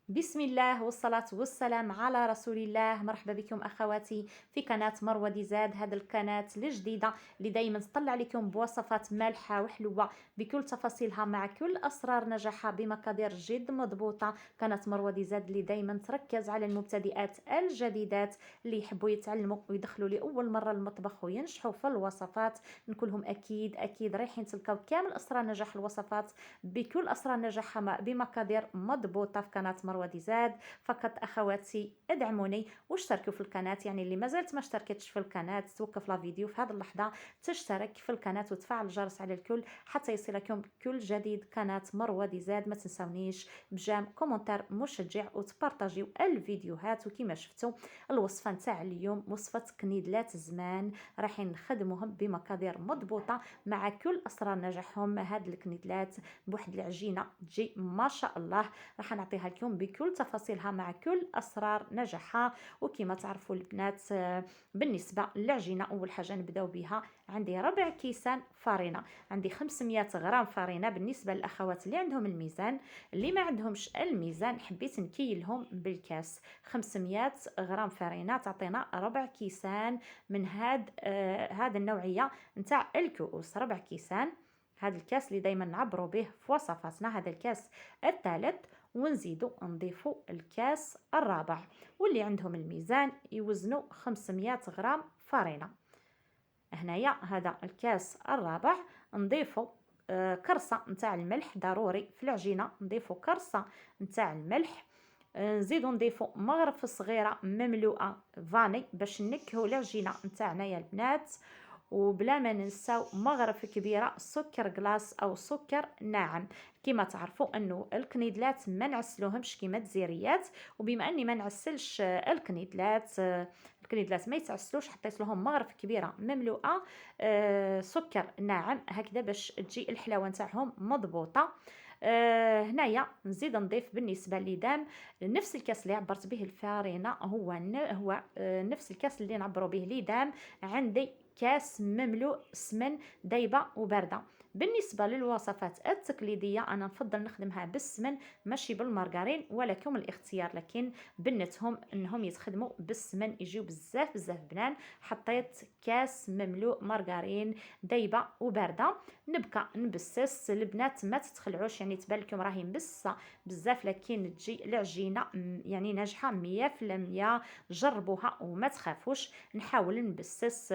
بسم الله والصلاة والسلام على رسول الله. مرحبا بكم أخواتي في قناة مروة ديزاد. هذا القناة الجديدة اللي دايما تطلع لكم بوصفات مالحة وحلوة بكل تفاصيلها مع كل أسرار نجاحها بمقادير جد مضبوطة. قناة مروة ديزاد اللي دايما تركز على المبتدئات الجديدات اللي يحبوا يتعلموا ويدخلوا لأول مرة المطبخ وينجحوا في الوصفات. نقولهم أكيد رايحين تلقاو كامل أسرار نجاح الوصفات بكل أسرار نجاحها بمقادير مضبوطة في قناة مروة ديزاد. فقط أخواتي ادعموني واشتركوا في القناة، يعني اللي ما زالت ما اشتركتش في القناة توقف لا فيديو في هذه اللحظة، تشترك في القناة وتفعل الجرس على الكل حتى يصلكم كل جديد. قناة مروة ديزاد ما تنسونيش بجام كومنتار مشجع وتبارطاجيو الفيديوهات. وكما شفتوا الوصفة نتاع اليوم وصفة كنيدلات زمان راح نخدموهم بمقادير مضبوطة مع كل أسرار نجاحهم. هاد الكنيدلات بواحد العجينة تجي ما شاء الله، راح نعطيها لكم بكل تفاصيلها مع كل أسرار نجاحها. وكما تعرفوا البنات، بالنسبة للعجينة أول حاجة نبداو بها، عندي ربع كيسان فرينة، عندي 500 غرام فرينة. بالنسبة للأخوات اللي عندهم الميزان، اللي ما عندهمش الميزان حبيت نكيلهم بالكاس. 500 غرام فرينة تعطينا ربع كيسان من هاد النوعية نتاع الكؤوس. ربع كيسان، هذا الكاس اللي دايما نعبروا به في وصفاتنا، هذا الكاس الثالث، ونزيدو نضيفو الكاس الرابع. واللي عندهم الميزان يوزنوا 500 غرام فرينة. هنايا هذا الكاس الرابع نضيفو كرصة نتاع الملح، ضروري في العجينة نضيفو كرصة نتاع الملح. نزيدو نضيفو مغرفة صغيرة مملوءة فاني باش نكهو العجينة نتاعنا يا البنات. وبلا ما ننساو مغرفة كبيرة سكر كلاص او سكر ناعم. كما تعرفوا انه الكنيدلات ما نعسلوهمش كيما الدزيريات، وبما اني ما نعسلش الكنيدلات ما يتعسلوش، حطيت لهم مغرفة كبيرة مملوءة سكر ناعم هكذا باش تجي الحلاوة نتاعهم مضبوطة. هنايا نزيد نضيف بالنسبه لدام نفس الكاس اللي عبرت به الفارينه، هو نفس الكاس اللي نعبروا به لدام. عندي كاس مملوء سمن دايبه وبارده. بالنسبه للوصفات التقليديه انا نفضل نخدمها بالسمن ماشي بالمارغرين، ولكم الاختيار، لكن بنتهم انهم يتخدموا بالسمن يجيو بزاف بنان. حطيت كاس مملوء مارغرين دايبه وبارده. نبقى نبسس البنات، ما تتخلعوش، يعني تبان لكم راهي مبسه بزاف لكن تجي العجينه يعني ناجحه 100%. جربوها وما تخافوش. نحاول نبسس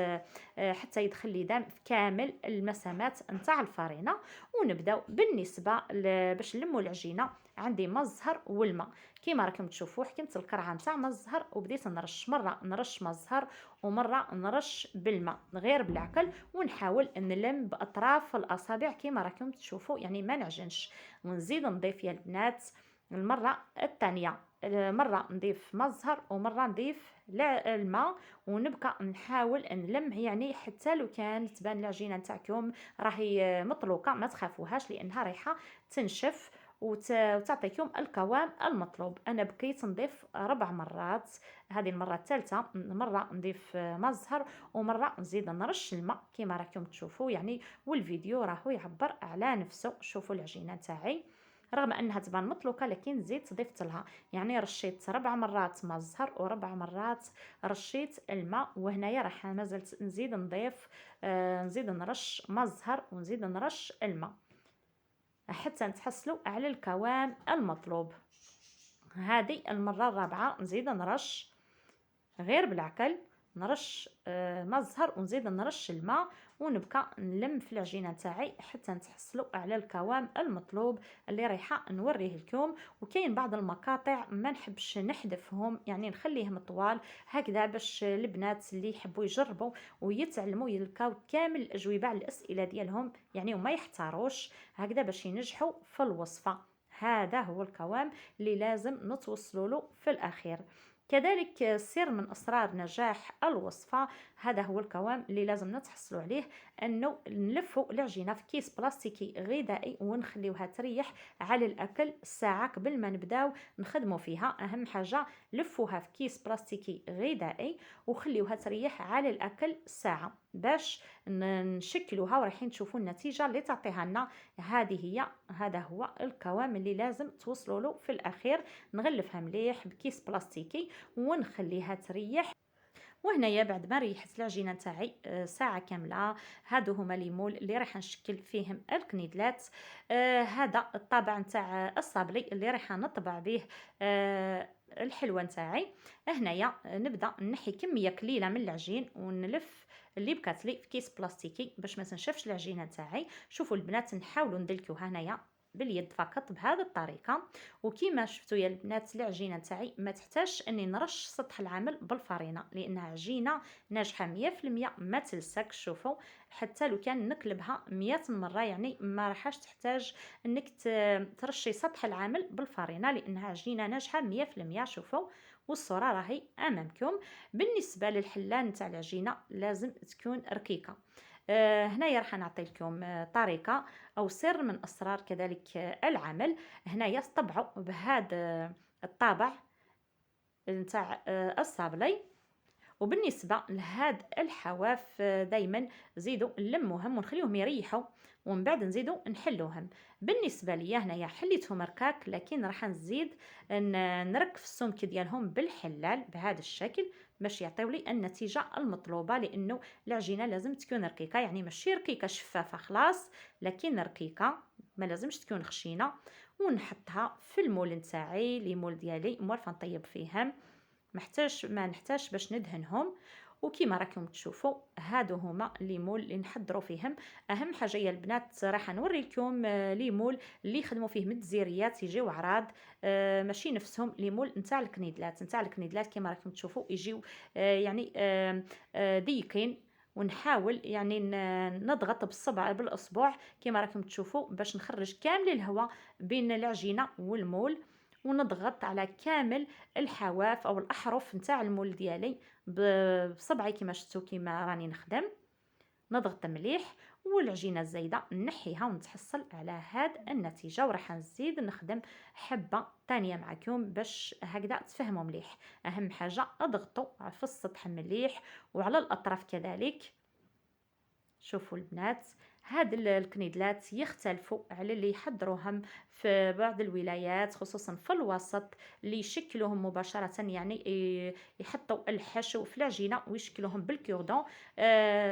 حتى يدخل لي دم في كامل المسامات نتاع الفرينه. ونبداو بالنسبه باش نلموا العجينه، عندي ما الزهر والماء. كيما راكم تشوفوا حكمت القرعه نتاع ما الزهر وبديت نرش، مره نرش ما الزهر ومره نرش بالماء غير بالعقل، ونحاول نلم باطراف الاصابع كيما راكم تشوفوا، يعني ما نعجنش. ونزيد نضيف يا البنات المره الثانيه، مره نضيف ما الزهر ومره نضيف الماء، ونبقى نحاول نلم، يعني حتى لو كان تبان العجينه نتاعكم راهي مطلوقه ما تخافوهاش لانها رايحه تنشف وتعطيكم القوام المطلوب. انا بقيت نضيف 4 مرات، هذه المره الثالثه، مره نضيف ما الزهر ومره نزيد نرش الماء كما راكم تشوفوا يعني. والفيديو راهو يعبر على نفسه. شوفوا العجينه تاعي رغم انها تبان مطلوقه لكن زيت ضفت لها، يعني رشيت 4 مرات ما الزهر و4 مرات رشيت الماء. وهنايا راح ما زلت نزيد نضيف نزيد نرش ما الزهر ونزيد نرش الماء حتى نتحصلوا على القوام المطلوب. هذه المره الرابعه نزيد نرش غير بالعقل، نرش ما الزهر ونزيد نرش الماء، ونبقى نلم في العجينه تاعي حتى نتحصلوا على القوام المطلوب اللي رايحه نوريه لكم. وكاين بعض المقاطع ما نحبش نحذفهم، يعني نخليهم طوال هكذا باش البنات اللي يحبوا يجربوا ويتعلموا يلقاو كامل الاجوبه على الاسئله ديالهم، يعني وما يحتاروش هكذا باش ينجحوا في الوصفه. هذا هو القوام اللي لازم نتوصلوا له في الاخير. كذلك سر من أسرار نجاح الوصفة، هذا هو القوام اللي لازم نتحصلوا عليه، أنه نلفوا العجينة في كيس بلاستيكي غذائي ونخليوها تريح على الأكل ساعة قبل ما نبداو نخدموا فيها. أهم حاجة لفوها في كيس بلاستيكي غذائي وخليوها تريح على الأكل ساعة. باش نشكلوها، ورايحين تشوفوا النتيجه اللي تعطيها لنا. هذا هو القوام اللي لازم توصلوا له في الاخير. نغلفها مليح بكيس بلاستيكي ونخليها تريح. وهنايا بعد ما ريحت العجينه تاعي ساعه كامله، هادو هما لي مول اللي راح نشكل فيهم الكنيدلات. هذا الطابع نتاع الصابلي اللي راح نطبع به الحلوه نتاعي. هنايا نبدا نحي كميه قليله من العجين ونلف اللي بكات لي في كيس بلاستيكي باش ما تنشفش العجينه تاعي. شوفوا البنات، نحاولوا ندلكوها هنايا باليد فقط بهذه الطريقه. وكيما شفتوا يا البنات، العجينه تاعي ما تحتاجش اني نرش سطح العمل بالفرينه لانها عجينه ناجحه 100%، ما تلسكش. شوفوا حتى لو كان نقلبها 100 مره يعني ما راحش تحتاج انك ترشي سطح العمل بالفرينه لانها عجينه ناجحه 100%. شوفوا والصوره راهي امامكم. بالنسبه للحله نتاع العجينه لازم تكون ركيكه. هنايا راح نعطي لكم طريقه او سر من اسرار كذلك العمل. هنايا طبعوا بهذا الطابع نتاع الصابلي. وبالنسبه لهاد الحواف دايما زيدوا نلموهم ونخليهم يريحوا ومن بعد نزيدوا نحلوهم. بالنسبه ليا هنايا حليتهم ركاك، لكن راح نزيد نركف السمك ديالهم بالحلال بهذا الشكل باش يعطيو لي النتيجه المطلوبه، لانه العجينه لازم تكون رقيقه، يعني ماشي رقيقه شفافه خلاص، لكن رقيقه ما لازمش تكون خشينه. ونحطها في المول نتاعي، لي مول ديالي موالفه نطيب فيهم، ما نحتاج باش ندهنهم. وكيما راكم تشوفوا هادو هما لي مول اللي نحضروا فيهم. اهم حاجه يا البنات راح نوري لكم لي مول اللي يخدموا فيه من الجزيريات يجيو عراض، ماشي نفسهم لي مول نتاع الكنيدلات كيما راكم تشوفوا يجيو يعني ضيقين. ونحاول يعني نضغط بالاصبع كيما راكم تشوفوا باش نخرج كامل الهواء بين العجينه والمول، ونضغط على كامل الحواف او الاحرف نتاع المول ديالي بصبعي كيما شفتوا كيما راني نخدم. نضغط مليح والعجينه الزايده نحيها ونتحصل على هاد النتيجه. وراح نزيد نخدم حبه ثانيه معكم باش هكذا تفهموا مليح. اهم حاجه اضغطوا في السطح مليح وعلى الاطراف كذلك. شوفوا البنات، هاد الكنيدلات يختلفوا على اللي يحضروهم في بعض الولايات خصوصا في الوسط اللي يشكلوهم مباشرة، يعني يحطوا الحشو في العجينة ويشكلوهم بالكوردون.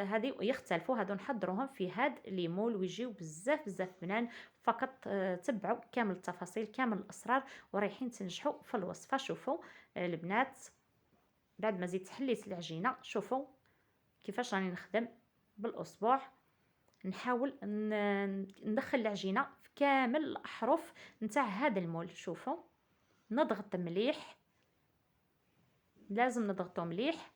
هذه يختلفوا، هادو نحضروهم في هاد ليمول ويجيو بزاف بزاف بنان. فقط تبعوا كامل التفاصيل كامل الأسرار ورايحين تنجحوا في الوصفة. شوفوا البنات، بعد ما زيد حليت العجينة شوفوا كيفاش راني نخدم بالاصبع. نحاول ندخل العجينه في كامل الاحرف نتاع هذا المول. شوفوا نضغط مليح، لازم نضغطه مليح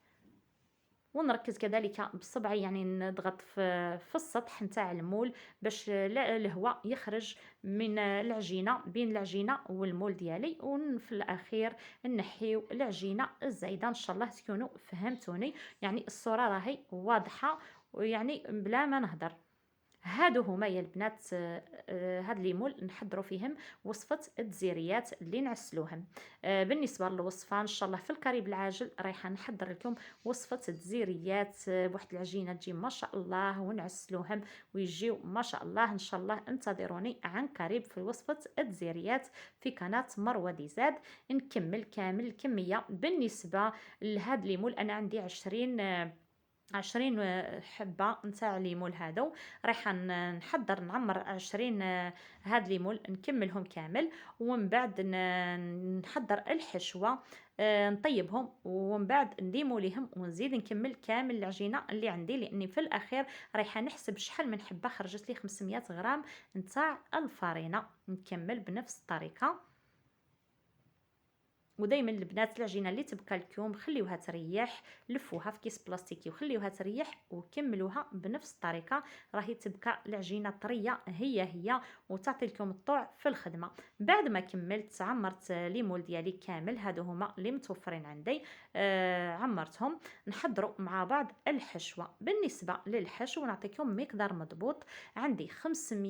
ونركز كذلك بصبعي، يعني نضغط في السطح نتاع المول باش الهواء يخرج من العجينه بين العجينه والمول ديالي. وفي الاخير نحيو العجينه الزايده. ان شاء الله تكونوا فهمتوني، يعني الصوره راهي واضحه ويعني بلا ما نهضر. هادو هما يا البنات هاد لي مول نحضروا فيهم وصفه الدزيريات اللي نعسلوهم. بالنسبه للوصفه ان شاء الله في القريب العاجل رايحه نحضر لكم وصفه الدزيريات بواحد العجينه تجي ما شاء الله ونعسلوهم ويجيو ما شاء الله. ان شاء الله انتظروني عن قريب في وصفه الدزيريات في قناه مروه ديزاد. نكمل كامل الكميه. بالنسبه لهاد لي مول انا عندي 20 حبه نتاع ليمون هادو، رايحه نحضر نعمر 20 هاد ليمون نكملهم كامل. ومن بعد نحضر الحشوه نطيبهم ومن بعد نديمو ليهم ونزيد نكمل كامل العجينه اللي عندي، لاني في الاخير رايحه نحسب شحال من حبه خرجت لي 500 غرام نتاع الفرينه. نكمل بنفس الطريقه. ودائما البنات العجينه اللي تبقى لكم خليوها تريح، لفوها في كيس بلاستيكي وخليوها تريح وكملوها بنفس الطريقه. راهي تبقى العجينه طريه هي وتعطي لكم الطوع في الخدمه. بعد ما كملت عمرت لي مول ديالي كامل، هادو هما اللي متوفرين عندي عمرتهم. نحضروا مع بعض الحشوه. بالنسبه للحشو نعطيكم مقدار مضبوط. عندي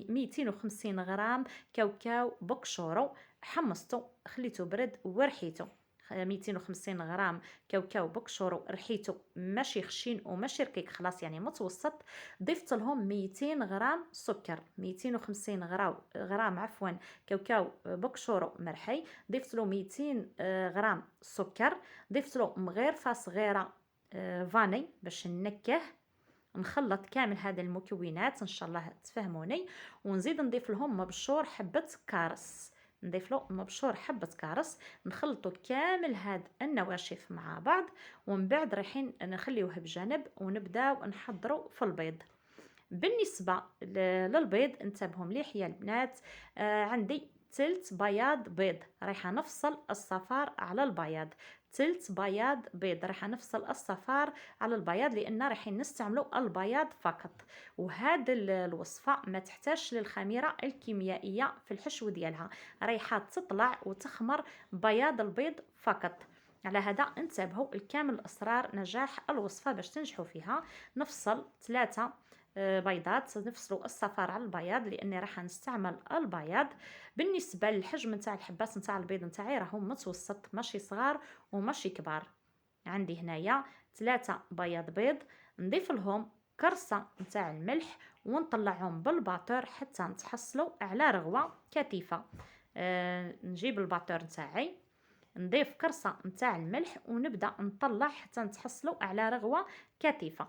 250 غرام كاوكاو بوكشورو، حمصته خليته برد ورحيته 250 غرام كاوكاو بقشورو ريحته ماشي خشين وماشي رقيق، خلاص يعني متوسط. ضفت لهم 200 غرام سكر، 250 غرام عفوا كاوكاو بقشورو مرحي، ضفت له 200 غرام سكر، ضفت له مغرفه صغيره فاني باش ننكه. نخلط كامل هذه المكونات ان شاء الله تفهموني، ونزيد نضيف لهم مبشور حبه كارس، نضيف له مبشور حبه كارس. نخلطوا كامل هاد النواشف مع بعض، ومن بعد رايحين نخليوه بجانب ونبداو نحضروا في البيض. بالنسبه للبيض انتبهوا مليح يا البنات، عندي تلت بياض بيض، رايحه نفصل الصفار على البياض، تلت بياض بيض رايحه نفصل الصفار على البياض، لان رايحين نستعملوا البياض فقط. وهذا الوصفه ما تحتاجش للخميره الكيميائيه في الحشو ديالها، رايحه تطلع وتخمر بياض البيض فقط. على هذا انتبهوا الكامل الاسرار نجاح الوصفه باش تنجحوا فيها. نفصل 3 بيضات، نفصلوا الصفار على البياض لاني راح نستعمل البياض. بالنسبه للحجم نتاع الحبات نتاع البيض نتاعي راهم متوسط، ماشي صغار وماشي كبار. عندي هنايا 3 بياض بيض، نضيف لهم كرصه نتاع الملح ونطلعهم بالباطور حتى نتحصلوا على رغوه كثيفه. نجيب الباطور نتاعي، نضيف كرصه نتاع الملح ونبدا نطلع حتى نتحصلوا على رغوه كثيفه.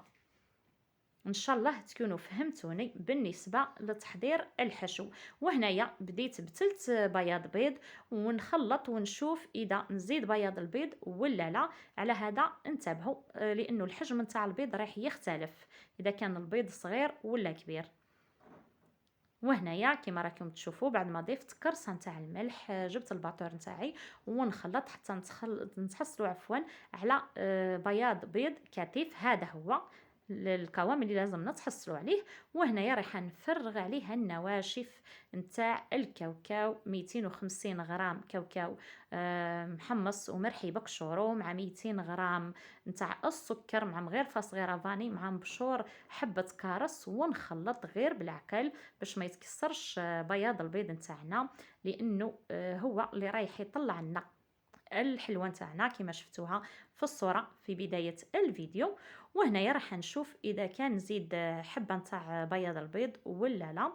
ان شاء الله تكونوا فهمتوني بالنسبه لتحضير الحشو. وهنايا بديت بثلث بياض بيض، ونخلط ونشوف اذا نزيد بياض البيض ولا لا. على هذا انتبهوا لانه الحجم نتاع البيض راح يختلف اذا كان البيض صغير ولا كبير. وهنايا كما راكم تشوفوا بعد ما ضفت كرصه نتاع الملح جبت الباطور نتاعي ونخلط حتى نتحصلوا عفوا على بياض بيض كثيف. هذا هو القوام اللي لازم نتحصلوا عليه. وهنايا راح نفرغ عليه النواشف نتاع الكاوكاو، 250 غرام كاوكاو محمص ومرحي بقشورو، مع 200 غرام نتاع السكر، مع مغرفه صغيره فاني، مع مبشور حبه كارس، ونخلط غير بالعقل باش ما يتكسرش بياض البيض نتاعنا، لانه هو اللي رايح يطلع لنا الحلوه نتاعنا كما شفتوها في الصوره في بدايه الفيديو. وهنايا راح نشوف اذا كان نزيد حبه نتاع بياض البيض ولا لا.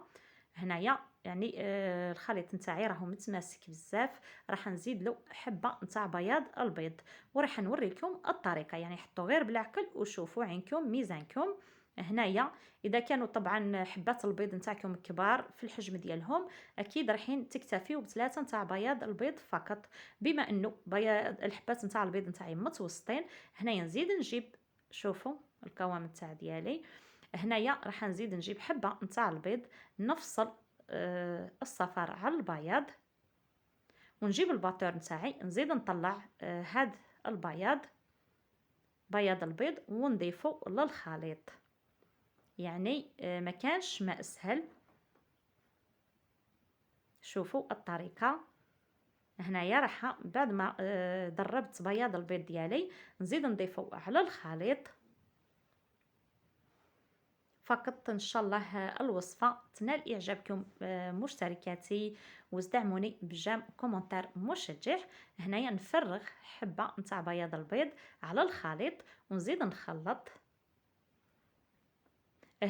هنايا يعني الخليط نتاعي راهو متماسك بزاف، راح نزيد له حبه نتاع بياض البيض، وراح نوريكم الطريقه. يعني حطوا غير بالعقل وشوفوا عينكم ميزانكم. هنايا اذا كانوا طبعا حبات البيض نتاعكم كبار في الحجم ديالهم، اكيد راحين تكتفيو بثلاثه نتاع بياض البيض فقط. بما انه بياض الحبات نتاع البيض نتاعي متوسطين، هنايا نزيد نجيب، شوفوا القوام نتاع ديالي، هنايا راح نزيد نجيب حبه نتاع البيض، نفصل الصفار على البياض، ونجيب الباطور نتاعي نزيد نطلع هاد البياض، بياض البيض، ونضيفه للخليط. يعني ما كانش ما اسهل. شوفوا الطريقه. هنايا راح بعد ما ضربت بياض البيض ديالي نزيد نضيفه على الخليط فقط. ان شاء الله الوصفه تنال اعجابكم مشتركاتي، وازدعموني بجام كومنتار مشجع. هنايا نفرغ حبه نتاع بياض البيض على الخليط ونزيد نخلط.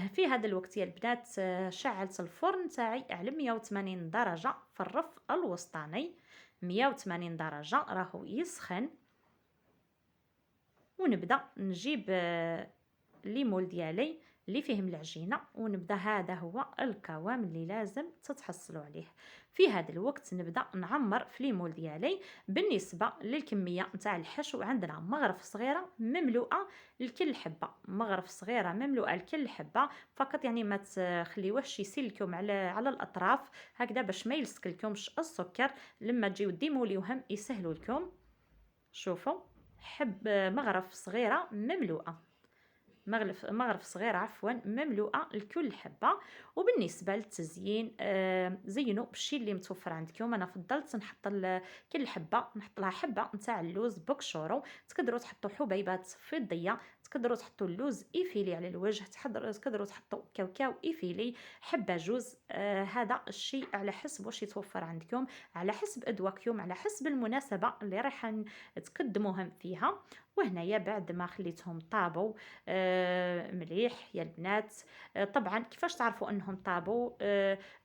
في هذا الوقت يا البنات شعلت الفرن تاعي على 180 درجه في الرف الوسطاني، 180 درجه راهو يسخن. ونبدا نجيب الليمول ديالي اللي فيه العجينه، ونبدا هذا هو القوام اللي لازم تتحصلوا عليه. في هذا الوقت نبدا نعمر في ليمول ديالي. بالنسبه للكميه نتاع الحشو عندنا مغرف صغيره مملوءه لكل حبه، مغرف صغيره مملوءه لكل حبه فقط، يعني ما تخليوهش يسيلكم على الاطراف هكذا باش ما يلصقلكمش السكر لما تجيو ديموليوهم يسهلوا لكم. شوفوا مغرف صغيره مملوءه، مغرف صغير عفوا مملوءه لكل حبه. وبالنسبه للتزيين زينوا بالشيء اللي متوفر عندكم. انا فضلت نحط كل حبه نحط لها حبه نتاع اللوز بقشورو، تقدروا تحطوا حبيبات فضيه، تقدروا تحطوا اللوز ايفيلي على الوجه، تقدروا تحطوا كاوكاو ايفيلي، حبه جوز. هذا الشيء على حسب واش يتوفر عندكم، على حسب اذواقكم، على حسب المناسبه اللي راح تقدموهم فيها. وهنايا بعد ما خليتهم طابوا مليح يا البنات. طبعا كيفاش تعرفوا انهم طابوا؟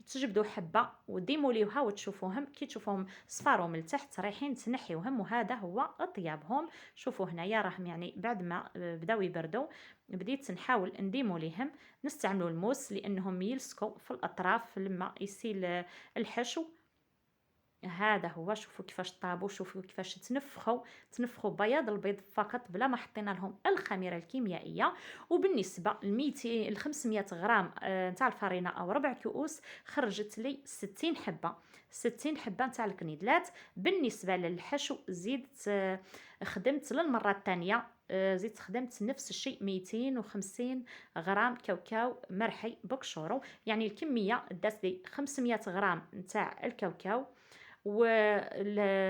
تجبدوا حبه وديموليوها وتشوفوهم، كي تشوفوهم صفاروا من التحت رايحين تنحيوهم، وهذا هو طيابهم. شوفوا هنايا راهم يعني بعد ما بداو يبردوا بديت نحاول نديموليهم. نستعملوا الموس لانهم يلصقوا في الاطراف لما يسيل الحشو. هذا هو، شوفوا كيفاش طابوا، شوفوا كيفاش تنفخوا بياض البيض فقط بلا ما حطينا لهم الخميره الكيميائيه. وبالنسبه ل 200 ل 500 غرام نتاع الفرينه او ربع كؤوس خرجت لي 60 حبه، 60 حبه نتاع الكنيدلات. بالنسبه للحشو زيدت خدمت للمره الثانيه، زيد خدمت نفس الشيء 250 غرام كاوكاو مرحي بقشورو. يعني الكميه دات لي 500 غرام نتاع الكاوكاو، و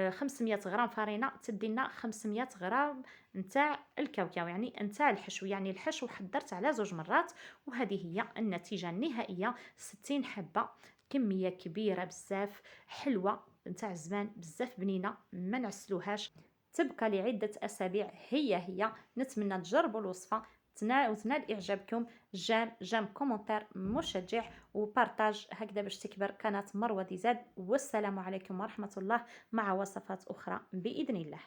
500 غرام فرينه تدي لنا 500 غرام نتاع الكاوكاو، يعني نتاع الحشو. يعني الحشو حضرت على 2 مرات، وهذه هي النتيجه النهائيه. 60 حبه، كميه كبيره بزاف، حلوه نتاع زمان بزاف، بنينه ما نعسلوهاش، تبقى لعده اسابيع هي. نتمنى تجربوا الوصفه وتنال اعجابكم. جام كومنتير مشجع وبارطاج هكذا باش تكبر قناة مروة ديزاد. والسلام عليكم ورحمة الله، مع وصفات أخرى بإذن الله.